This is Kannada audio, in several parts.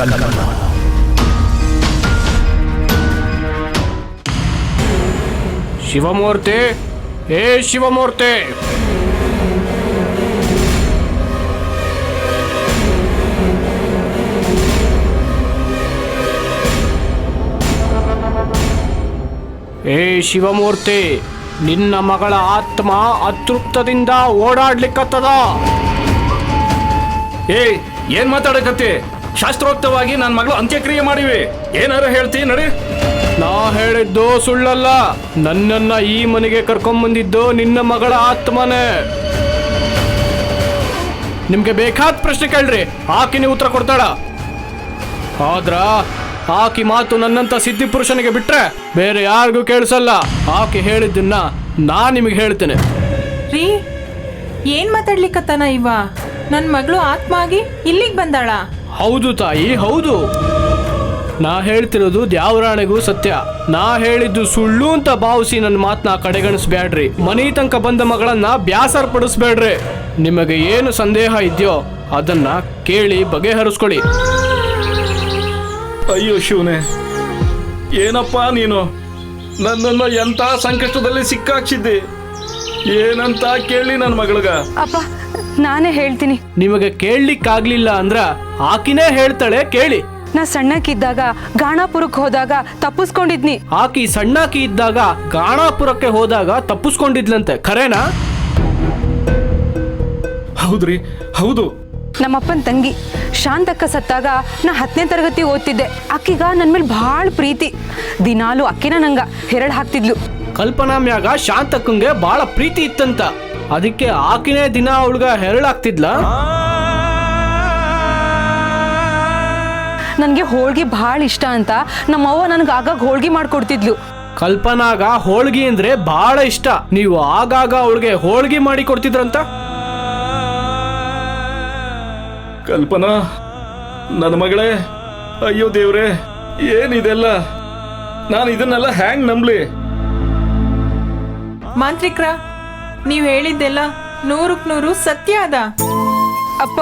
ಕಲ್ಪನಾ. ಶಿವಮೂರ್ತಿ, ಹೇ ಶಿವಮೂರ್ತಿ, ಹೇ ಶಿವಮೂರ್ತಿ, ನಿನ್ನ ಮಗಳ ಆತ್ಮ ಅತೃಪ್ತದಿಂದ ಓಡಾಡ್ಲಿಕ್ಕತ್ತದ. ಏನ್ ಮಾತಾಡಕತ್ತಿ? ಶಾಸ್ತ್ರೋಕ್ತವಾಗಿ ನನ್ನ ಮಗಳು ಅಂತ್ಯಕ್ರಿಯೆ ಮಾಡಿವಿ. ಏನಾರ ಹೇಳ್ತಿ ನಡಿ. ನಾ ಹೇಳಿದ್ದು ಸುಳ್ಳಲ್ಲ. ನನ್ನನ್ನ ಈ ಮನೆಗೆ ಕರ್ಕೊಂಬಂದಿದ್ದು ನಿನ್ನ ಮಗಳ ಆತ್ಮನೇ. ನಿಮ್ಗೆ ಬೇಕಾದ ಪ್ರಶ್ನೆ ಕೇಳ್ರಿ, ಆಕಿನಿ ಉತ್ತರ ಕೊಡ್ತಾಳ. ಆದ್ರ ಆಕಿ ಮಾತು ನನ್ನಂತ ಸಿದ್ಧಿ ಪುರುಷನಿಗೆ ಬಿಟ್ರೆ ಬೇರೆ ಯಾರಿಗೂ ಕೇಳಿಸಲ್ಲ. ಆಕೆ ಹೇಳಿದ್ದನ್ನ ನಾ ನಿಮಗೆ ಹೇಳ್ತೇನೆ. ರೀ, ಏನ್ ಮಾತಾಡ್ಲಿಕ್ಕತ್ತಾನ ಇವ? ನನ್ನ ಮಗಳು ಆತ್ಮ ಆಗಿ ಇಲ್ಲಿಗೆ ಬಂದಾಳ? ಹೌದು ತಾಯಿ, ಹೌದು. ನಾ ಹೇಳ್ತಿರೋದು ದ್ಯಾವರಾಣೆಗೂ ಸತ್ಯ. ನಾ ಹೇಳಿದ್ದು ಸುಳ್ಳು ಅಂತ ಭಾವಿಸಿ ನನ್ನ ಮಾತನ್ನ ಕಡೆಗಣಿಸ್ಬೇಡ್ರಿ. ಮನೆ ತನಕ ಬಂದ ಮಗಳನ್ನ ಬ್ಯಾಸರ್ ಪಡಿಸ್ಬೇಡ್ರಿ. ನಿಮಗೆ ಏನು ಸಂದೇಹ ಇದೆಯೋ ಅದನ್ನ ಕೇಳಿ ಬಗೆಹರಿಸ್ಕೊಳ್ಳಿ. ಅಯ್ಯೋ ಶಿವನೇ, ಏನಪ್ಪ ನೀನು ನನ್ನನ್ನು ಎಂತ ಸಂಕಷ್ಟದಲ್ಲಿ ಸಿಕ್ಕಾಕ್ಸಿದ್ದಿ. ಏನಂತ ಕೇಳಿ ನನ್ನ ಮಗಳಗ? ಅಪ್ಪ, ನಾನೇ ಹೇಳ್ತೀನಿ. ನಿಮಗೆ ಕೇಳಲಿಕ್ಕಾಗ್ಲಿಲ್ಲ ಅಂದ್ರ ಆಕಿನೇ ಹೇಳ್ತಾಳೆ, ಕೇಳಿ. ನಾ ಸಣ್ಣಕ್ಕಿದ್ದಾಗ ಗಾಣಾಪುರಕ್ಕೆ ಹೋದಾಗ ತಪ್ಪಿಸ್ಕೊಂಡಿದ್ನಿ. ಆಕಿ ಸಣ್ಣಾಕಿ ಇದ್ದಾಗ ಗಾಣಾಪುರಕ್ಕೆ ಹೋದಾಗ ತಪ್ಪಿಸ್ಕೊಂಡಿದ್ಲಂತೆ, ಖರೇನಾ? ಹೌದ್ರಿ, ಹೌದು. ನಮ್ಮಪ್ಪನ ತಂಗಿ ಶಾಂತಕ್ಕ ಸತ್ತಾಗ ನಾ 10ನೇ ತರಗತಿ ಓದ್ತಿದ್ದೆ. ಅಕ್ಕಿಗ ನನ್ ಮೇಲೆ ಭಾಳ ಪ್ರೀತಿ. ದಿನಾಲು ಅಕ್ಕಿನ ನಂಗ ಹೆರಳು ಹಾಕ್ತಿದ್ಲು. ಕಲ್ಪನಾ ಮ್ಯಾಗ ಶಾಂತಕ್ಕಂಗೆ ಬಾಳ ಪ್ರೀತಿ ಇತ್ತಂತ, ಅದಕ್ಕೆ ಆಕಿನೇ ದಿನ ಅವಳ್ಗ ಹೆರಳಾಗ್ತಿದ್ಲ. ನನ್ಗೆ ಹೋಳ್ಗಿ ಭಾಳ ಇಷ್ಟ ಅಂತ ನಮ್ಮವ್ವ ನನ್ಗೆ ಆಗಾಗ ಹೋಳ್ಗಿ ಮಾಡ್ಕೊಡ್ತಿದ್ಲು. ಕಲ್ಪನಾಗ ಹೋಳ್ಗಿ ಅಂದ್ರೆ ಬಹಳ ಇಷ್ಟ. ನೀವು ಆಗಾಗ ಅವಳಿಗೆ ಹೋಳ್ಗಿ ಮಾಡಿ ಕೊಡ್ತಿದ್ರಂತ? ಕಲ್ಪನಾ, ನನ್ನ ಮಗಳೇ, ಅಯ್ಯೋ ದೇವ್ರೆ, ಏನಿದೆಲ್ಲ? ನಾನು ಇದನ್ನೆಲ್ಲ ಹ್ಯಾಂಗ್ ನಂಬ್ಲಿ? ಮಾಂತ್ರಿಕ್ರ, ನೀವ್ ಹೇಳಿದ್ದೆಲ್ಲ 100ಕ್ಕೆ 100 ಸತ್ಯ ಅದ. ಅಪ್ಪ,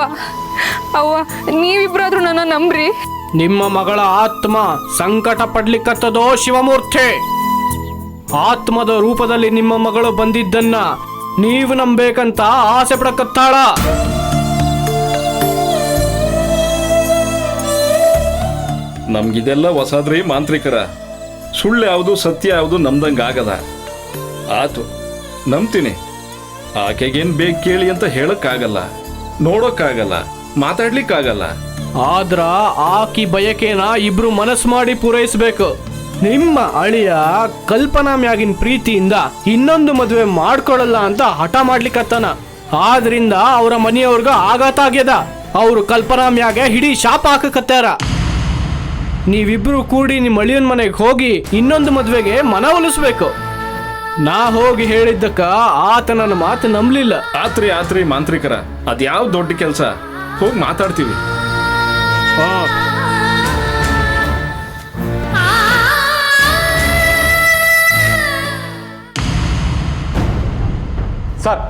ಅವ್ವ, ನೀವಿಬ್ರಾದ್ರೂ ನನ್ನ ನಂಬ್ರಿ. ನಿಮ್ಮ ಮಗಳ ಆತ್ಮ ಸಂಕಟ ಪಡ್ಲಿಕ್ಕತ್ತದೋ ಶಿವಮೂರ್ತಿ? ಆತ್ಮದ ರೂಪದಲ್ಲಿ ನಿಮ್ಮ ಮಗಳು ಬಂದಿದ್ದನ್ನ ನೀವು ನಂಬೇಕಂತ ಆಸೆ ಪಡಕತ್ತಾಳ. ನಮ್ಗಿದೆಲ್ಲ ಹೊಸಾದ್ರಿ ಮಾಂತ್ರಿಕರ. ಸುಳ್ಳು ಯಾವುದು ಸತ್ಯ ಯಾವುದು ನಮ್ದಂಗ ಆಗದ. ಆತು, ನಂಬ್ತೀನಿ. ಆಕೆಗೇನ್ ಬೇಕು ಕೇಳಿ ಅಂತ ಹೇಳಕ್ಕಾಗಲ್ಲ, ನೋಡೋಕ್ಕಾಗಲ್ಲ, ಮಾತಾಡ್ಲಿಕ್ಕಾಗಲ್ಲ. ಆದ್ರ ಆಕಿ ಬಯಕೆನ ಇಬ್ರು ಮನಸ್ಸು ಮಾಡಿ ಪೂರೈಸಬೇಕು. ನಿಮ್ಮ ಅಳಿಯ ಕಲ್ಪನಾ ಮ್ಯಾಗಿನ ಪ್ರೀತಿಯಿಂದ ಇನ್ನೊಂದು ಮದುವೆ ಮಾಡ್ಕೊಳ್ಳಲ್ಲ ಅಂತ ಹಠ ಮಾಡ್ಲಿಕ್ಕತ್ತಾನ. ಆದ್ರಿಂದ ಅವರ ಮನೆಯವ್ರಿಗ ಆಘಾತ ಆಗ್ಯದ. ಅವರು ಕಲ್ಪನಾ ಮ್ಯಾಗೆ ಹಿಡಿ ಶಾಪ ಹಾಕಕತ್ತಾರ. ನೀವಿಬ್ರು ಕೂಡಿ ನಿಮ್ಮ ಅಳಿಯನ್ ಮನೆಗೆ ಹೋಗಿ ಇನ್ನೊಂದು ಮದುವೆಗೆ ಮನವೊಲಿಸ್ಬೇಕು. ನಾ ಹೋಗಿ ಹೇಳಿದ್ದಕ್ಕ ಆತ ನನ್ನ ಮಾತು ನಂಬಲಿಲ್ಲ. ಆತ್ರಿ ಮಾಂತ್ರಿಕರ, ಅದ್ಯಾವ ದೊಡ್ಡ ಕೆಲಸ? ಹೋಗಿ ಮಾತಾಡ್ತೀವಿ. ಸರ್,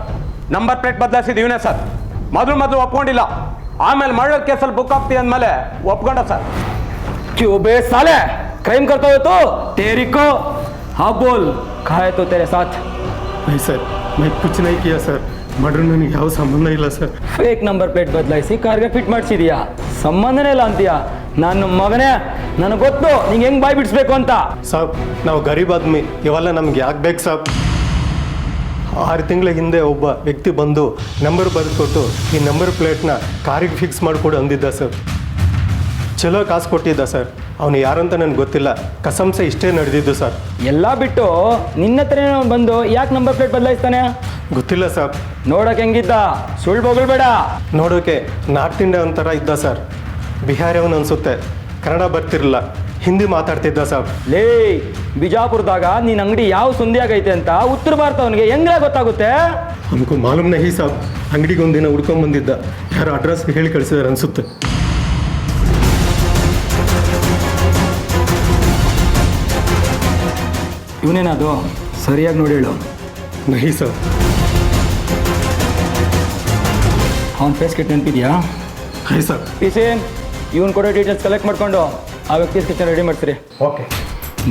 ನಂಬರ್ ಪ್ಲೇಟ್ ಬದಲಾಯಿಸಿದೀವಿನೇ ಸರ್. ಮೊದಲು ಒಪ್ಕೊಂಡಿಲ್ಲ, ಆಮೇಲೆ ಮರ್ಡರ್ ಕೇಸಲ್ಲಿ ಬುಕ್ ಆಗ್ತೀವಿ ಅಂದಮೇಲೆ ಒಪ್ಕೊಂಡ ಸರ್. क्यों बे साले, क्राइम करता हो तो तेरी को? हाँ बोल, कहा है तो तेरे साथ? नहीं सर, मैं कुछ नहीं किया सर. मर्डर ನನಗೆ ಯಾವ ಸಂಬಂಧ ಇಲ್ಲ ಸರ್. ಫೇಕ್ ನಂಬರ್ ಪ್ಲೇಟ್ ಬದಲಾಯಿಸಿ ಕಾರ್ಗೆ ಫಿಟ್ ಮಾಡಿಸಿದೀಯಾ? ಸಂಬಂಧನೇ ಇಲ್ಲ ಅಂತೀಯಾ? ನನ್ನ ಮಗನೇ, ನನಗೆ ಗೊತ್ತು ನಿಂಗೆ ಹೆಂಗ್ ಬಾಯ್ ಬಿಡಿಸ್ಬೇಕು ಅಂತ. ಸಾಬ್, ನಾವು ಗರೀಬ್ ಆದ್ಮಿ, ಇವೆಲ್ಲ ನಮ್ಗೆ ಯಾಕೆ ಬೇಕು ಸಾಬ್? 6 ತಿಂಗಳ ಹಿಂದೆ ಒಬ್ಬ ವ್ಯಕ್ತಿ ಬಂದು ನಂಬರ್ ಬರೆದುಕೊಟ್ಟು ಈ ನಂಬರ್ ಪ್ಲೇಟ್ನ ಕಾರಿಗೆ ಫಿಕ್ಸ್ ಮಾಡಿಕೊಡು ಅಂದಿದ್ದ ಸರ್. ಚಲೋ ಕಾಸು ಕೊಟ್ಟಿದ್ದ ಸರ್. ಅವನು ಯಾರಂತ ನನಗೆ ಗೊತ್ತಿಲ್ಲ, ಕಸಂಸೆ ಇಷ್ಟೇ ನಡೆದಿದ್ದು ಸರ್. ಎಲ್ಲ ಬಿಟ್ಟು ನಿನ್ನ ಹತ್ರನೇ ಬಂದು ಯಾಕೆ ನಂಬರ್ ಪ್ಲೇಟ್ ಬದಲಾಯಿಸ್ತಾನೆ? ಗೊತ್ತಿಲ್ಲ ಸಾಬ್. ನೋಡೋಕೆ ಹೆಂಗಿದ್ದ? ಸುಳ್ಳು ಬೊಗಳ್ಬೇಡ. ನೋಡೋಕೆ ನಾರ್ತ್ ಇಂಡಿಯಾ ಒಂಥರ ಇದ್ದ ಸರ್. ಬಿಹಾರಿಯವನು ಅನಿಸುತ್ತೆ. ಕನ್ನಡ ಬರ್ತಿರಲಿಲ್ಲ, ಹಿಂದಿ ಮಾತಾಡ್ತಿದ್ದ ಸಾಬ್. ಲೇ, ಬಿಜಾಪುರದಾಗ ನೀನ್ ಅಂಗಡಿ ಯಾವ ಸುಂದಿ ಆಗೈತೆ ಅಂತ ಉತ್ತರ ಭಾರತವನಿಗೆ ಹೆಂಗ ಗೊತ್ತಾಗುತ್ತೆ? ನಮಗೂ ಮಾಲೂಮ್ ನಹಿ ಸಾಬ್. ಅಂಗಡಿಗೆ ಒಂದಿನ ಹುಡ್ಕೊಂಡ್ ಬಂದಿದ್ದ, ಯಾರು ಅಡ್ರೆಸ್ ಹೇಳಿ ಕಳಿಸಿದಾರೆ ಅನ್ಸುತ್ತೆ. ಇವನೇನದು? ಸರಿಯಾಗಿ ನೋಡಿ ಹೇಳು. ನಹಿ ಸರ್. ಅವನ ಫೇಸ್ ಕೆಟ್ಟ ನೆನಪಿದ್ಯಾ? High sir. ಪಿಸೆ ಇವನು ಕೊಡೋ ಡೀಟೇಲ್ಸ್ ಕಲೆಕ್ಟ್ ಮಾಡ್ಕೊಂಡು ಆ ವ್ಯಕ್ತಿ ಸ್ಕೆಚ್ ರೆಡಿ ಮಾಡ್ತೀರಿ. ಓಕೆ.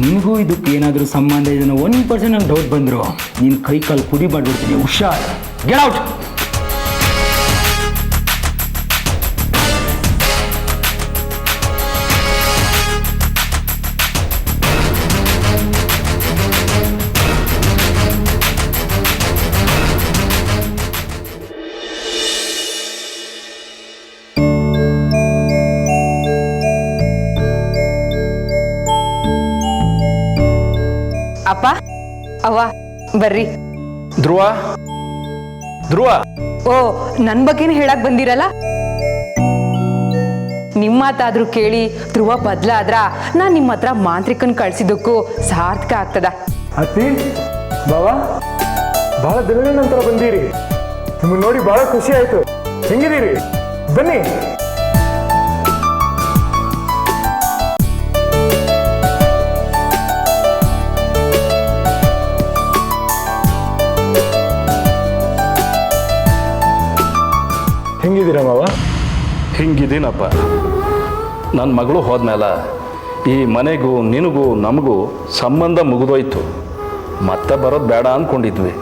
ನಿನಗೂ ಇದಕ್ಕೆ ಏನಾದರೂ ಸಂಬಂಧ ಇದನ್ನು 1% ನಂಗೆ ಡೌಟ್ ಬಂದರು ನೀನು ಕೈ ಕಾಲು ಪುಡಿ ಮಾಡಿಬಿಡ್ತೀನಿ. ಹುಷಾರ್, ಗೆಟ್ ಔಟ್. ಅಪ್ಪ ಅವ್ವ ಬರ್ರಿ. ಧ್ರುವ ಧ್ರುವ, ಓ, ನನ್ನ ಬಗ್ಗೆನೇ ಹೇಳಕ್ ಬಂದಿರಲ್ಲ. ನಿಮ್ಮ ಮಾತಾದ್ರೂ ಕೇಳಿ ಧ್ರುವ ಬದ್ಲಾದ್ರ ನಾನು ನಿಮ್ಮ ಹತ್ರ ಮಾಂತ್ರಿಕನ್ ಕಳ್ಸಿದ್ದಕ್ಕೂ ಸಾರ್ಥಕ ಆಗ್ತದ. ಅತ್ತಿ ಬಾವಾ, ಬಹಳ ದಿನಗಳ ನಂತರ ಬಂದೀರಿ. ನಿಮ್ಮನ್ನು ನೋಡಿ ಬಹಳ ಖುಷಿ ಆಯ್ತು. ಹೆಂಗಿದ್ದೀರಿ? ಬನ್ನಿ. ಹೆಂಗಿದ್ದೀರಾ ಮಾವ? ಹಿಂಗಿದ್ದೀನಪ್ಪ. ನನ್ನ ಮಗಳು ಹೋದ್ಮೇಲೆ ಈ ಮನೆಗೂ ನಿನಗೂ ನಮಗೂ ಸಂಬಂಧ ಮುಗಿದೋಯ್ತು. ಮತ್ತೆ ಬರೋದು ಬೇಡ ಅಂದ್ಕೊಂಡಿದ್ವಿ.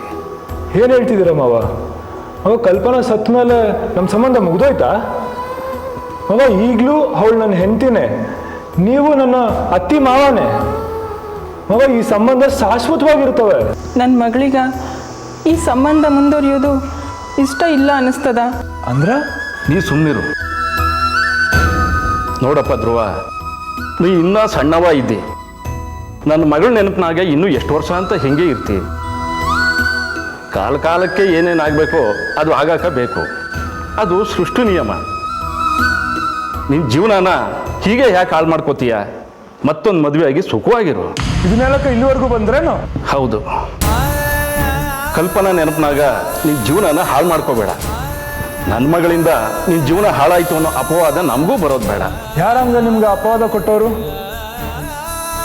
ಏನು ಹೇಳ್ತಿದ್ದೀರಾ ಮಾವ? ಅವ ಕಲ್ಪನಾ ಸತ್ತ ಮೇಲೆ ನಮ್ಮ ಸಂಬಂಧ ಮುಗ್ದೋಯ್ತಾ? ಮಾವ, ಈಗಲೂ ಅವಳು ನನ್ನ ಹೆಂಡತಿನೇ, ನೀವು ನನ್ನ ಅತ್ತಿ ಮಾವನೇ. ಮಾವ, ಈ ಸಂಬಂಧ ಶಾಶ್ವತವಾಗಿರ್ತವೆ. ನನ್ನ ಮಗಳಿಗ ಈ ಸಂಬಂಧ ಮುಂದುವರಿಯೋದು ಇಷ್ಟ ಇಲ್ಲ ಅನ್ನಿಸ್ತದ. ಅಂದ್ರ ನೀ ಸುಮ್ಮನಿರು. ನೋಡಪ್ಪ ಧ್ರುವ, ನೀ ಇನ್ನೂ ಸಣ್ಣವ ಇದ್ದಿ. ನನ್ನ ಮಗಳ ನೆನಪಿನಾಗ ಇನ್ನೂ ಎಷ್ಟು ವರ್ಷ ಅಂತ ಹಿಂಗೆ ಇರ್ತಿ. ಕಾಲಕ್ಕೆ ಏನೇನಾಗಬೇಕೋ ಅದು ಆಗಾಕ ಬೇಕು. ಅದು ಸೃಷ್ಟಿ ನಿಯಮ. ನಿನ್ನ ಜೀವನನ ಹೀಗೆ ಯಾಕೆ ಹಾಳು ಮಾಡ್ಕೋತೀಯ? ಮತ್ತೊಂದು ಮದುವೆಯಾಗಿ ಸುಖವಾಗಿರು. ಇದನ್ನೆಲ್ಲಕ್ಕೆ ಇಲ್ಲಿವರೆಗೂ ಬಂದ್ರೇನು? ಹೌದು, ಕಲ್ಪನಾ ನೆನಪಿನಾಗ ನಿನ್ನ ಜೀವನನ ಹಾಳು ಮಾಡ್ಕೋಬೇಡ. ನನ್ನ ಮಗಳಿಂದ ನಿನ್ನ ಜೀವನ ಹಾಳಾಯಿತು ಅನ್ನೋ ಅಪವಾದ ನಮಗೂ ಬರೋದು ಬೇಡ. ಯಾರಂಗ ನಿಮ್ಗೆ ಅಪವಾದ ಕೊಟ್ಟವರು?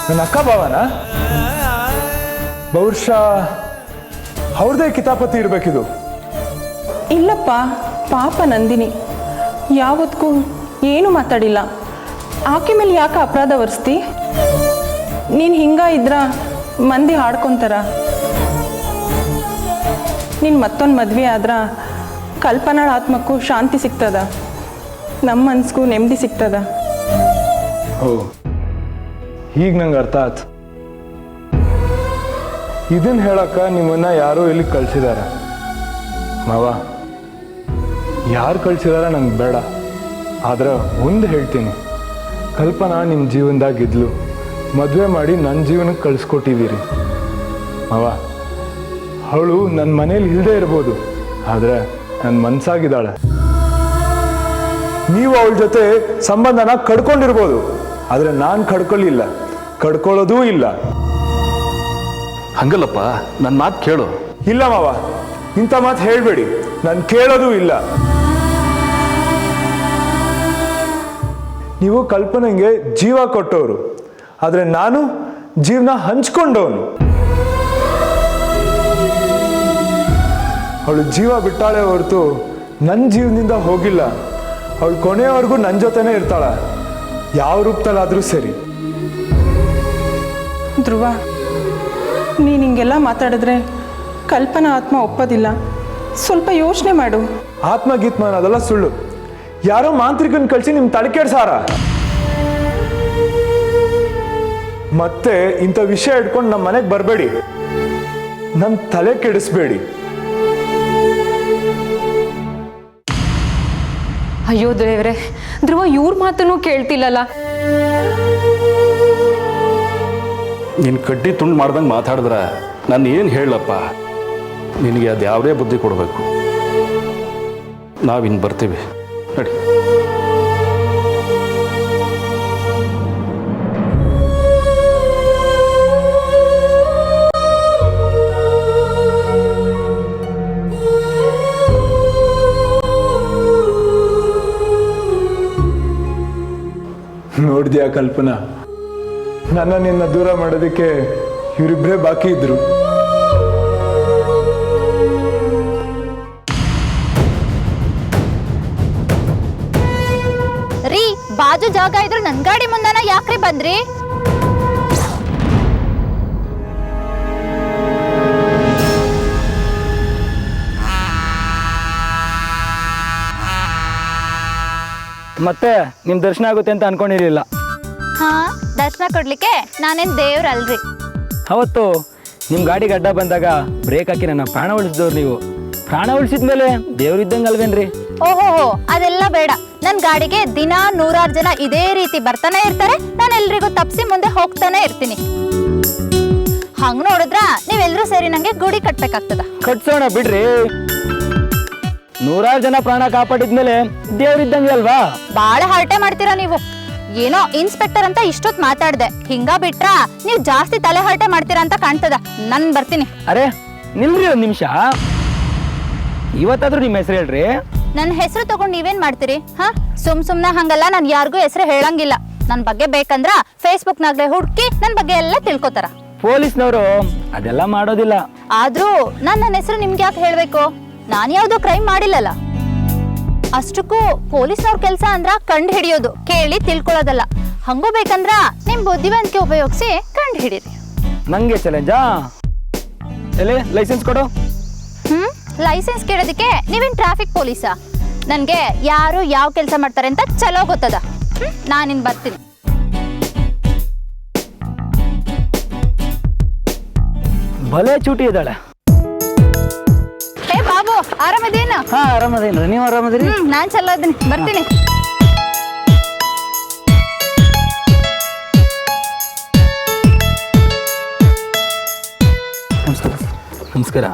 ನನ್ನ ಅಕ್ಕ ಭಾವನ? ಬಹುಶಃ ಅವ್ರದೇ ಕಿತಾಪತಿ ಇರಬೇಕಿದು. ಇಲ್ಲಪ್ಪ, ಪಾಪ ನಂದಿನಿ ಯಾವತ್ತಿಗೂ ಏನು ಮಾತಾಡಿಲ್ಲ. ಆಕೆ ಮೇಲೆ ಯಾಕೆ ಅಪರಾಧ ಹೊರಿಸ್ತಿ? ನೀನು ಹಿಂಗ ಇದ್ರ ಮಂದಿ ಹಾಡ್ಕೊಂತಾರ. ನೀನು ಮತ್ತೊಂದು ಮದುವೆ ಆದ್ರ ಕಲ್ಪನಾಳ ಆತ್ಮಕ್ಕೂ ಶಾಂತಿ ಸಿಗ್ತದ, ನಮ್ಮ ಮನ್ಸಿಗೂ ನೆಮ್ಮದಿ ಸಿಗ್ತದ. ಓ, ಈಗ ನಂಗೆ ಅರ್ಥ ಆಯ್ತು. ಇದನ್ನ ಹೇಳಕ್ಕ ನಿಮ್ಮನ್ನ ಯಾರೋ ಇಲ್ಲಿ ಕಳ್ಸಿದಾರ. ಮಾವ, ಯಾರು ಕಳ್ಸಿದಾರ ನಂಗೆ ಬೇಡ. ಆದ್ರೆ ಒಂದು ಹೇಳ್ತೀನಿ, ಕಲ್ಪನಾ ನಿಮ್ಮ ಜೀವನದಾಗಿದ್ಲು, ಮದುವೆ ಮಾಡಿ ನನ್ನ ಜೀವನಕ್ಕೆ ಕಳಿಸ್ಕೊಟ್ಟಿದ್ದೀರಿ. ಮಾವ, ಅವಳು ನನ್ನ ಮನೇಲಿ ಇಲ್ಲದೆ ಇರ್ಬೋದು, ಆದರೆ ನನ್ನ ಮನಸ್ಸಾಗಿದ್ದಾಳೆ. ನೀವು ಅವಳ ಜೊತೆ ಸಂಬಂಧನ ಕಡ್ಕೊಂಡಿರ್ಬೋದು, ಆದರೆ ನಾನು ಕಡ್ಕೊಳ್ಳಿಲ್ಲ, ಕಡ್ಕೊಳ್ಳೋದೂ ಇಲ್ಲ. ಹಂಗಲ್ಲಪ್ಪ, ನನ್ನ ಮಾತು ಕೇಳು. ಇಲ್ಲ ಮಾವ, ಇಂಥ ಮಾತು ಹೇಳಬೇಡಿ. ನಾನು ಕೇಳೋದೂ ಇಲ್ಲ. ನೀವು ಕಲ್ಪನೆಗೆ ಜೀವ ಕೊಟ್ಟವರು, ಆದರೆ ನಾನು ಜೀವನ ಹಂಚ್ಕೊಂಡವನು. ಅವಳು ಜೀವ ಬಿಟ್ಟಾಳೆ ಹೊರತು ನನ್ನ ಜೀವನದಿಂದ ಹೋಗಿಲ್ಲ. ಅವಳು ಕೊನೆಯವರೆಗೂ ನನ್ನ ಜೊತೆನೇ ಇರ್ತಾಳ, ಯಾವ ರೂಪದಲ್ಲಾದರೂ ಸರಿ. ಧ್ರುವ, ನೀನು ಹಿಂಗೆಲ್ಲ ಮಾತಾಡಿದ್ರೆ ಕಲ್ಪನಾ ಆತ್ಮ ಒಪ್ಪೋದಿಲ್ಲ. ಸ್ವಲ್ಪ ಯೋಚನೆ ಮಾಡು. ಆತ್ಮಗೀತ್ಮ ಅದೆಲ್ಲ ಸುಳ್ಳು. ಯಾರೋ ಮಾಂತ್ರಿಕನ್ ಕಳಿಸಿ ನಿಮ್ಮ ತಲೆ ಕೆಡ್ಸಾರ. ಮತ್ತೆ ಇಂಥ ವಿಷಯ ಇಟ್ಕೊಂಡು ನಮ್ಮ ಮನೆಗೆ ಬರಬೇಡಿ, ನನ್ನ ತಲೆ ಕೆಡಿಸ್ಬೇಡಿ. ಅಯ್ಯೋ ದೇವ್ರೆ, ಧ್ರುವ ಇವ್ರ ಮಾತನ್ನು ಕೇಳ್ತಿಲ್ಲಲ್ಲ. ನೀನು ಕಡ್ಡಿ ತುಂಡು ಮಾಡ್ದಂಗೆ ಮಾತಾಡಿದ್ರೆ ನಾನು ಏನು ಹೇಳಪ್ಪ? ನಿನಗೆ ಅದು ಯಾವುದೇ ಬುದ್ಧಿ ಕೊಡಬೇಕು. ನಾವಿನ್ನು ಬರ್ತೀವಿ, ನಡಿ. ನೋಡಿದ್ಯಾ ಕಲ್ಪನಾ, ನನ್ನ ನಿನ್ನ ದೂರ ಮಾಡೋದಕ್ಕೆ ಇವರಿಬ್ಬರೇ ಬಾಕಿ ಇದ್ರು. ರೀ, ಬಾದು ಬಾಜು ಜಾಗ ಇದ್ರು ನನ್ ಗಾಡಿ ಮುಂದನ ಯಾಕ್ರಿ ಬಂದ್ರಿ? ಮತ್ತೆ ನಿಮ್ಮ ದರ್ಶನ ಆಗುತ್ತೆ ಅಂತ ಅನ್ಕೊಂಡಿರಲಿಲ್ಲ. ಹಾ, ದರ್ಶನ ಕೊಡ್ಲಿಕ್ಕೆ ನಾನೇನ್ ದೇವ್ರಲ್ರಿ. ಅವತ್ತು ನಿಮ್ಮ ಗಾಡಿಗೆ ಅಡ್ಡ ಬಂದಾಗ ಬ್ರೇಕ್ ಹಾಕಿ ನನ್ನ ಪ್ರಾಣ ಉಳಿಸಿದವ್ರು ನೀವು. ಪ್ರಾಣ ಉಳಿಸಿದ್ಮೇಲೆ ದೇವ್ರಿದ್ದಂಗೆ ಅಲ್ವೇನ್ರಿ? ಓಹೋ, ಅದೆಲ್ಲ ಬೇಡ. ನನ್ ಗಾಡಿಗೆ ದಿನ 100 ಜನ ಇದೇ ರೀತಿ ಬರ್ತಾನೆ ಇರ್ತಾರೆ. ನಾನು ಎಲ್ರಿಗೂ ತಪ್ಸಿ ಮುಂದೆ ಹೋಗ್ತಾನೆ ಇರ್ತೀನಿ. ಹಂಗ್ ನೋಡಿದ್ರ ನೀವೆಲ್ರೂ ಸೇರಿ ನಂಗೆ ಗುಡಿ ಕಟ್ಬೇಕಾಗ್ತದ. ಕಟ್ಸೋಣ ಬಿಡ್ರಿ. 100 ಜನ ಪ್ರಾಣ ಕಾಪಾಡಿದ್ಮೇಲೆ ದೇವ್ರಿದ್ದಂಗೆ ಅಲ್ವಾ? ಬಾಳ ಹರಟೆ ಮಾಡ್ತೀರಾ ನೀವು. ಏನೋ ಇನ್ಸ್ಪೆಕ್ಟರ್ ಅಂತ ಇಷ್ಟೊತ್ ಮಾತಾಡ್ದೆ, ಹಿಂಗ ಬಿಟ್ರ ನೀವ್ ಜಾಸ್ತಿ ತಲೆ ಹರಟೆ ಮಾಡ್ತೀರಾ ಅಂತ ಕಾಣ್ತದ. ನನ್ ಬರ್ತೀನಿ. ಅರೆ ನಿಲ್ರಿ ಒಂದ್ ನಿಮಿಷ. ಇವತ್ತಾದ್ರೂ ನಿಮ್ಮ ಹೆಸರು ಹೇಳ್ರಿ. ನನ್ನ ಹೆಸರು ತಗೊಂಡ್ ನೀವೇನ್ ಮಾಡ್ತೀರಿ? ಹಾ, ಸುಮ್ನೆ ಹಂಗಲ್ಲ. ನಾನ್ ಯಾರಿಗೂ ಹೆಸರು ಹೇಳಂಗಿಲ್ಲ. ನನ್ ಬಗ್ಗೆ ಬೇಕಂದ್ರ ಫೇಸ್ಬುಕ್ ನಾಗ್ಲೆ ಹುಡ್ಕಿ ನನ್ ಬಗ್ಗೆ ಎಲ್ಲ ತಿಳ್ಕೊತಾರ. ಪೊಲೀಸ್ನವರು ಅದೆಲ್ಲ ಮಾಡೋದಿಲ್ಲ. ಆದ್ರೂ ನನ್ನ ಹೆಸರು ನಿಮ್ಗೆ ಯಾಕೆ ಹೇಳ್ಬೇಕು? ನಾನ್ ಯಾವ್ದು ಕ್ರೈಮ್ ಮಾಡಿಲ್ಲಲ್ಲ. ಅಷ್ಟಕ್ಕೂ ಪೊಲೀಸ್ನವ್ರ ಕೆಲ್ಸ ಅಂದ್ರ ಕಂಡು ಹಿಡಿಯೋದು, ಕೇಳಿ ತಿಳ್ಕೊಳ್ಳೋದಲ್ಲ. ಹಂಗೂ ಬೇಕಂದ್ರ ನಿಮ್ ಬುದ್ಧಿವಂತಿಕೆ ಉಪಯೋಗಿಸಿ ಕಂಡು ಹಿಡೀರಿ. ನಂಗೆ ಚಾಲೆಂಜಾ? ಎಲ್ಲಿ ಲೈಸೆನ್ಸ್ ಕೊಡು. ಲೈಸೆನ್ಸ್ ಕೇಳೋದಕ್ಕೆ ನೀವೇನ್ ಟ್ರಾಫಿಕ್ ಪೊಲೀಸಾ? ನನ್ಗೆ ಯಾರು ಯಾವ ಕೆಲಸ ಮಾಡ್ತಾರೆ ಅಂತ ಚಲೋ ಗೊತ್ತದ. ನಾನಿನ್ ಬರ್ತೀನಿ. ಭಲೆ ಚೂಟಿ ಇದ್ದಾಳೆ. ಹೇ ಬಾಬು, ಆರಾಮದೇನ? ಹಾ ಆರಾಮದೇನ್ರಿ, ನೀವು ಆರಾಮದಿರಿ? ನಾನ್ ಚಲೋ ಅದೀನಿ, ಬರ್ತೀನಿ. ನಮಸ್ಕಾರ.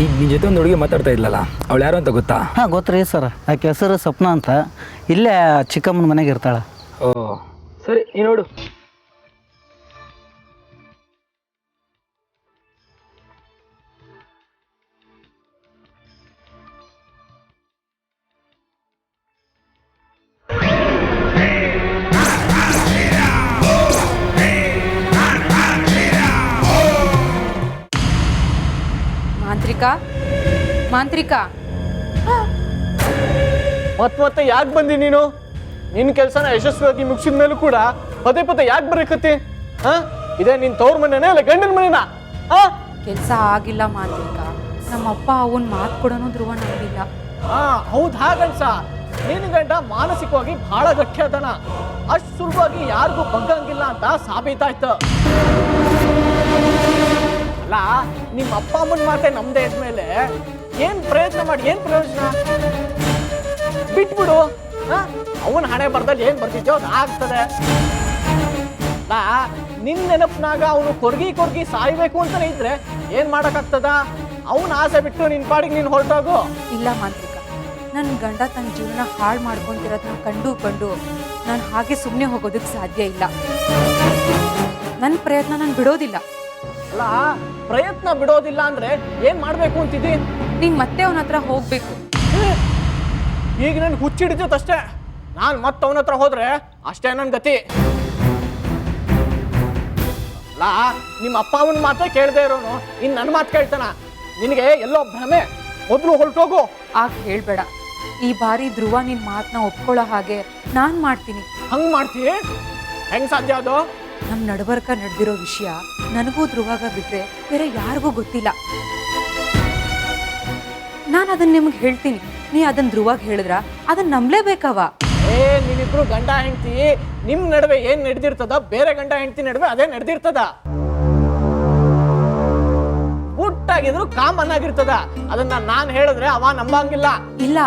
ಈಗ ನಿನ್ನ ಜೊತೆ ಒಂದು ಹುಡುಗಿ ಮಾತಾಡ್ತಾ ಇದ್ಲಲ್ಲ, ಅವಳು ಯಾರು ಅಂತ ಗೊತ್ತಾ? ಹಾಂ ಗೊತ್ತ್ರಿ ಸರ್. ಆಕೆ ಹೆಸರು ಸ್ವಪ್ನ ಅಂತ. ಇಲ್ಲೇ ಚಿಕ್ಕಮ್ಮನ ಮನೆಗೆ ಇರ್ತಾಳೆ. ಓ ಸರಿ, ನೀ ನೋಡು. ಮಾಂತ್ರಿಕ ಮತ್ತೆ ಯಾಕೆ ಬಂದಿ ನೀನು? ನಿನ್ನ ಕೆಲಸನ ಯಶಸ್ವಿಯಾಗಿ ಮುಗಿಸಿದ ಮೇಲೂ ಕೂಡ ಪದೇ ಯಾಕೆ ಬರಕತ್ತಿ? ಹಾ, ಇದೇ ನಿನ್ ತವ್ರ ಮನೆನೇ ಅಲ್ಲ ಗಂಡನ ಮನೆನಾ? ಕೆಲಸ ಆಗಿಲ್ಲ ಮಾಂತ್ರಿಕ. ನಮ್ಮಪ್ಪ ಅವನ್ ಮಾತು ಕೊಡೋನು ಧ್ರುವ ನಂಬಿಲ್ಲ. ಹೌದು, ಹಾಗನ್ಸ. ನಿನ್ನ ಗಂಡ ಮಾನಸಿಕವಾಗಿ ಬಹಳ ಗಟ್ಟಿ ಅದನ. ಅಷ್ಟು ಸುಲಭವಾಗಿ ಯಾರಿಗೂ ಬಗ್ಗಂಗಿಲ್ಲ ಅಂತ ಸಾಬೀತಾಯ್ತು. ಅಲ್ಲ, ನಿಮ್ಮ ಅಪ್ಪ ಅಮ್ಮನ ಮಾತೆ ನಮ್ದೇ ಇದ್ಮೇಲೆ ಏನ್ ಪ್ರಯತ್ನ ಮಾಡಿ ಏನ್ ಪ್ರಯೋಜನ? ಬಿಟ್ಬಿಡು. ಅವನ ಹಣೆ ಬರ್ದಲ್ಲಿ ಏನ್ ಬರ್ತಿದ್ಯೋ ಅದು ಆಗ್ತದೆ. ಅಲ್ಲ, ನಿನ್ ನೆನಪಿನಾಗ ಅವನು ಕೊರ್ಗಿ ಸಾಯ್ಬೇಕು ಅಂತಾನೆ ಇದ್ರೆ ಏನ್ ಮಾಡಕ್ಕಾಗ್ತದ? ಅವನ ಆಸೆ ಬಿಟ್ಟು ನಿನ್ ಪಾಡಿಗೆ ನೀನ್ ಹೊರಟೋಗು. ಇಲ್ಲ ಮಾಂತ್ರಿಕ, ನನ್ನ ಗಂಡ ತನ್ನ ಜೀವನ ಹಾಳು ಮಾಡ್ಕೊಂತಿರೋದನ್ನ ಕಂಡು ನಾನು ಹಾಗೆ ಸುಮ್ಮನೆ ಹೋಗೋದಕ್ಕೆ ಸಾಧ್ಯ ಇಲ್ಲ. ನನ್ನ ಪ್ರಯತ್ನ ನಾನು ಬಿಡೋದಿಲ್ಲ. ಅಲ್ಲ, ಪ್ರಯತ್ನ ಬಿಡೋದಿಲ್ಲ ಅಂದ್ರೆ ಏನ್ ಮಾಡ್ಬೇಕು ಅಂತಿದ್ದಿ? ನೀನ್ ಮತ್ತೆ ಅವನ ಹತ್ರ ಹೋಗ್ಬೇಕು. ಈಗ ನನ್ ಹುಚ್ಚಿಡಿತಷ್ಟೇ. ನಾನ್ ಮತ್ತೆ ಅವನ ಹತ್ರ ಹೋದ್ರೆ ಅಷ್ಟೇ ನನ್ ಗತಿ. ಅಲ್ಲ, ನಿಮ್ಮ ಅಪ್ಪ ಅವನ ಮಾತೇ ಕೇಳದೆ ಇರೋನು ಇನ್ ನನ್ನ ಮಾತು ಕೇಳ್ತಾನ? ನಿನಗೆ ಎಲ್ಲೋ ಭ್ರಮೆ. ಮೊದ್ಲು ಹೊರಟೋಗು. ಆಗ ಹೇಳ್ಬೇಡ. ಈ ಬಾರಿ ಧ್ರುವ ನಿನ್ ಮಾತನ್ನ ಒಪ್ಕೊಳ್ಳೋ ಹಾಗೆ ನಾನ್ ಮಾಡ್ತೀನಿ. ಹಂಗ್ ಮಾಡ್ತೀಯ? ಹೆಂಗ್ ಸಾಧ್ಯ ಅದು? ನಮ್ ನಡಬರ್ಕ ನಡೆದಿರೋ ವಿಷಯ ನನಗೂ ಧ್ರುವಾಗ ಬಿಟ್ರೆ ಬೇರೆ ಯಾರಿಗೂ ಗೊತ್ತಿಲ್ಲ. ನಾನು ಅದನ್ನ ನಿಮ್ಗೆ ಹೇಳ್ತೀನಿ. ನೀ ಅದನ್ನ ಧ್ರುವಾಗ ಹೇಳಿದ್ರ ಅದನ್ನ ನಂಬಲೇಬೇಕವ. ನೀವಿಬ್ರು ಗಂಡ ಹೆಂಡತಿ, ನಿಮ್ ನಡುವೆ ಏನ್ ನಡೆದಿರ್ತದ, ಬೇರೆ ಗಂಡ ಹೆಂಡತಿ ನಡುವೆ ಅದೇ ನಡೆದಿರ್ತದ. ಹುಟ್ಟಾಗಿದ್ರು ಕಾಮನ್ ಆಗಿರ್ತದ. ಅದನ್ನ ನಾನ್ ಹೇಳಿದ್ರೆ ಅವ ನಂಬಂಗಿಲ್ಲ. ಇಲ್ಲ,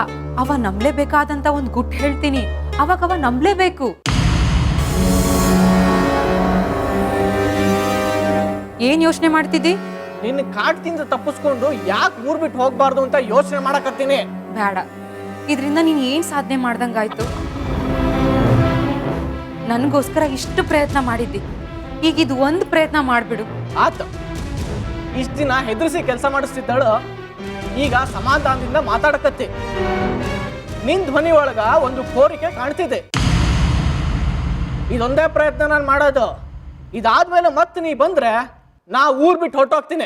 ಅವ ನಂಬಲೇಬೇಕಾದಂತ ಒಂದ್ ಗುಟ್ಟು ಹೇಳ್ತೀನಿ. ಅವಾಗ ಅವ ನಂಬಲೇಬೇಕು. ಏನ್ ಯೋಚನೆ ಮಾಡ್ತಿದ್ದಿ? ನಿನ್ನ ಕಾಡ್ತಿಂದ ತಪ್ಪಿಸ್ಕೊಂಡು ಯಾಕೆ ಊರ್ ಬಿಟ್ಟು ಹೋಗ್ಬಾರ್ದು ಅಂತ ಯೋಚನೆ ಮಾಡಕತ್ತೀನಿ. ಬೇಡ, ಇದರಿಂದ ನೀನ್ ಏನ್ ಸಾಧನೆ ಮಾಡ್ದಂಗಾಯ್ತು? ನನಗೋಸ್ಕರ ಇಷ್ಟು ಪ್ರಯತ್ನ ಮಾಡಿದ್ದಿ, ಈಗ ಇದು ಒಂದು ಪ್ರಯತ್ನ ಮಾಡ್ಬಿಡು. ಆತ, ಇಷ್ಟ ದಿನ ಹೆದರ್ಸಿ ಕೆಲಸ ಮಾಡಿಸ್ತಿದ್ದಾಳು, ಈಗ ಸಮಾಧಾನದಿಂದ ಮಾತಾಡಕತ್ತಿ. ನಿನ್ ಧ್ವನಿ ಒಳಗ ಒಂದು ಕೋರಿಕೆ ಕಾಣ್ತಿದೆ. ಇದೊಂದೇ ಪ್ರಯತ್ನ ನಾನು ಮಾಡೋದು. ಇದಾದ್ಮೇಲೆ ಮತ್ತೆ ನೀ ಬಂದ್ರೆ ನಾ ಊರ್ ಬಿಟ್ಟು ಹೊರಟೋಗ್ತೀನಿ.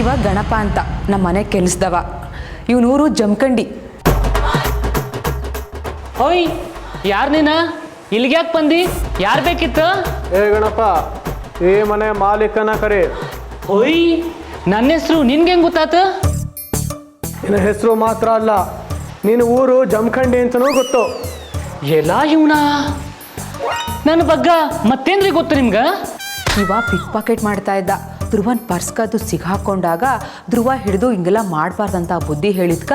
ಇವ ಗಣಪ ಅಂತ ನಮ್ಮ ಮನೆ ಕೆಲ್ಸದವ. ಇವನೂರು ಜಮಖಂಡಿ. ಓಯ್ ಯಾರು ನೀನ? ಇಲ್ಲಿಗೆ ಯಾಕೆ ಬಂದು? ಯಾರು ಬೇಕಿತ್ತು? ಏ ಗಣಪ, ಈ ಮನೆ ಮಾಲೀಕನ ಕರೆ. ಓಯ್ ನನ್ನ ಹೆಸರು ನಿನ್ಗೆ ಹೆಂಗೆ ಗೊತ್ತಾತು? ನಿನ್ನ ಹೆಸರು ಮಾತ್ರ ಅಲ್ಲ, ನೀನು ಊರು ಜಮಖಂಡಿ ಅಂತನೂ ಗೊತ್ತು. ಎಲ್ಲ ಇವನ ನನ್ನ ಬಗ್ಗೆ ಮತ್ತೇನ್ರಿ ಗೊತ್ತು ನಿಮ್ಗೆ? ಇವ ಪಿಕ್ ಪಾಕೆಟ್ ಮಾಡ್ತಾ ಇದ್ದ. ಧ್ರುವನ್ ಪರ್ಸ್ಗದು ಸಿಗಾಕೊಂಡಾಗ ಧ್ರುವ ಹಿಡಿದು ಹಿಂಗೆಲ್ಲ ಮಾಡಬಾರ್ದಂತ ಬುದ್ಧಿ ಹೇಳಿದ್ಕ,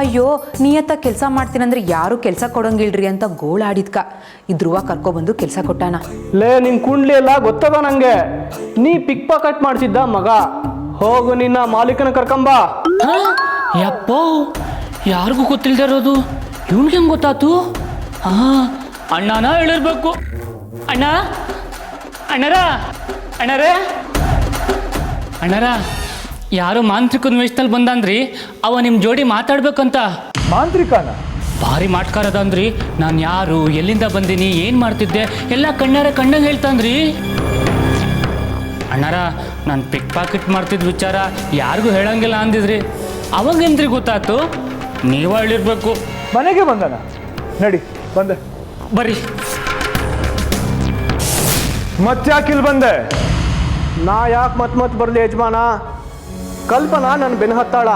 ಅಯ್ಯೋ ನಿಯತ್ತ ಕೆಲಸ ಮಾಡ್ತೀನಂದ್ರೆ ಯಾರು ಕೆಲಸ ಕೊಡೋಂಗಿಲ್ರಿ ಅಂತ ಗೋಳಾಡಿದ್ಕ. ಈ ಧ್ರುವ ಕರ್ಕೊಬಂದು ಕೆಲಸ ಕೊಟ್ಟಾನ. ಲೇ ನಿನ್ ಕುಂಡ್ಲಿ ಎಲ್ಲ ಗೊತ್ತದ ನಂಗೆ. ನೀ ಪಿಕ್ ಪಾಕೆಟ್ ಮಾಡ್ತಿದ್ದ ಮಗ. ಹೋಗು ನಿನ್ನ ಮಾಲೀಕನ ಕರ್ಕೊಂಬ. ಯಪ್ಪೋ, ಯಾರಿಗೂ ಗೊತ್ತಿಲ್ಲದೆ ಇರೋದು ಇವ್ನಿಗೆ ಹೆಂಗೆ ಗೊತ್ತಾತು? ಅಣ್ಣನ ಹೇಳಿರ್ಬೇಕು. ಅಣ್ಣ, ಅಣ್ಣರ, ಅಣ್ಣರೇ, ಅಣ್ಣರ, ಯಾರೋ ಮಾಂತ್ರಿಕದ ವೇಷದಲ್ಲಿ ಬಂದಂದ್ರಿ. ಅವ ನಿಮ್ಮ ಜೋಡಿ ಮಾತಾಡ್ಬೇಕಂತ. ಮಾಂತ್ರಿಕನ? ಭಾರಿ ಮಾಟ್ಕಾರದಂದ್ರಿ. ನಾನು ಯಾರು, ಎಲ್ಲಿಂದ ಬಂದೀನಿ, ಏನು ಮಾಡ್ತಿದ್ದೆ ಎಲ್ಲ ಕಣ್ಣಂಗೆ ಹೇಳ್ತಾನ್ರಿ. ಅಣ್ಣರ, ನಾನು ಪಿಕ್ ಪಾಕೆಟ್ ಮಾಡ್ತಿದ್ದ ವಿಚಾರ ಯಾರಿಗೂ ಹೇಳಂಗಿಲ್ಲ ಅಂದಿದ್ರಿ. ಅವಾಗೇನ್ರಿ ಗೊತ್ತಾಯ್ತು? ನೀವ ಹೇಳಿರ್ಬೇಕು. ಮನೆಗೆ ಬಂದನ? ನಡಿ ಬಂದೆ. ಬರ್ರಿ. ಮತ್ತ್ಯಾಕಿಲ್ ಬಂದೆ? ನಾ ಯಾಕೆ ಮತ್ ಬರಲಿ ಯಜಮಾನ? ಕಲ್ಪನಾ ನನ್ನ ಬೆನ್ನು ಹತ್ತಾಳ.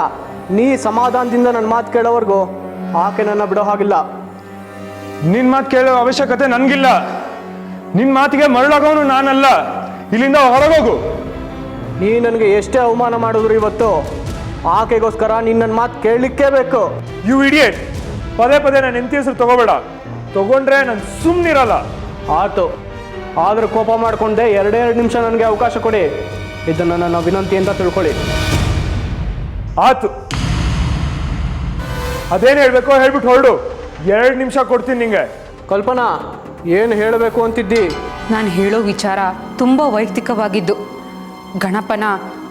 ನೀ ಸಮಾಧಾನದಿಂದ ನನ್ನ ಮಾತು ಕೇಳೋವರೆಗೂ ಆಕೆ ನನ್ನ ಬಿಡೋ ಹಾಗಿಲ್ಲ. ನಿನ್ ಮಾತು ಕೇಳೋ ಅವಶ್ಯಕತೆ ನನ್ಗಿಲ್ಲ. ನಿನ್ ಮಾತಿಗೆ ಮರಳಾಗೋನು ನಾನಲ್ಲ. ಇಲ್ಲಿಂದ ಹೊರಗೋಗು. ನೀ ನನಗೆ ಎಷ್ಟೇ ಅವಮಾನ ಮಾಡಿದ್ರು ಇವತ್ತು ಆಕೆಗೋಸ್ಕರ ನೀನು ನನ್ನ ಮಾತು ಕೇಳಲಿಕ್ಕೇ ಬೇಕು. You idiot! ಪದೇ ಪದೇ ನನ್ನ ಹೆಂಡತಿ ಹೆಸರು ತಗೋಬೇಡ. ತಗೊಂಡ್ರೆ ನಾನು ಸುಮ್ಮನಿರಲ್ಲ. ಆಯ್ತು, ಆದ್ರೆ ಕೋಪ ಮಾಡಿಕೊಂಡೆ 2 ನಿಮಿಷ ನನಗೆ ಅವಕಾಶ ಕೊಡಿ. ಇದನ್ನು ನನ್ನ ವಿನಂತಿ ಅಂತ ತಿಳ್ಕೊಳ್ಳಿ. ಆಯ್ತು, ಅದೇನು ಹೇಳ್ಬೇಕೋ ಹೇಳ್ಬಿಟ್ಟು ಹೊರಡು. 2 ನಿಮಿಷ ಕೊಡ್ತೀನಿ ನಿಂಗೆ. ಕಲ್ಪನಾ, ಏನು ಹೇಳಬೇಕು ಅಂತಿದ್ದಿ? ನಾನು ಹೇಳೋ ವಿಚಾರ ತುಂಬ ವೈಯಕ್ತಿಕವಾಗಿದ್ದು. ಗಣಪನ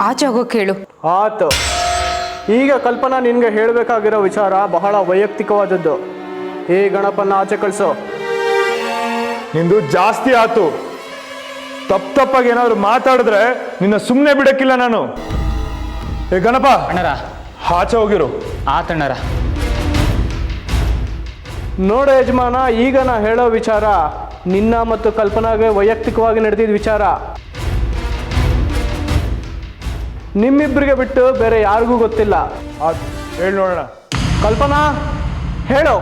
ಆಚೆ ಹೋಗೋ ಕೇಳು. ಆಯ್ತು, ಈಗ ಕಲ್ಪನಾ ನಿನಗೆ ಹೇಳಬೇಕಾಗಿರೋ ವಿಚಾರ ಬಹಳ ವೈಯಕ್ತಿಕವಾದದ್ದು. ಈ ಗಣಪನ ಆಚೆ ಕಳಿಸೋ. ನಿಂದು ಜಾಸ್ತಿ ಆತು. ತಪ್ಪಾಗಿ ಏನಾದ್ರು ಮಾತಾಡಿದ್ರೆ ನಿನ್ನ ಸುಮ್ಮನೆ ಬಿಡಕ್ಕಿಲ್ಲ ನಾನು. ಏ ಗಣಪ, ಅಣ್ಣರ, ಆಚೆ ಹೋಗಿರು. ಆತಣ್ಣರ. ನೋಡು ಯಜಮಾನ, ಈಗ ನಾ ಹೇಳೋ ವಿಚಾರ ನಿನ್ನ ಮತ್ತು ಕಲ್ಪನಾಗೆ ವೈಯಕ್ತಿಕವಾಗಿ ನಡೆದಿದ್ದ ವಿಚಾರ. ನಿಮ್ಮಿಬ್ಬರಿಗೆ ಬಿಟ್ಟು ಬೇರೆ ಯಾರಿಗೂ ಗೊತ್ತಿಲ್ಲ. ಹೇಳಿ ನೋಡೋಣ. ಕಲ್ಪನಾ, ಹೇಳು.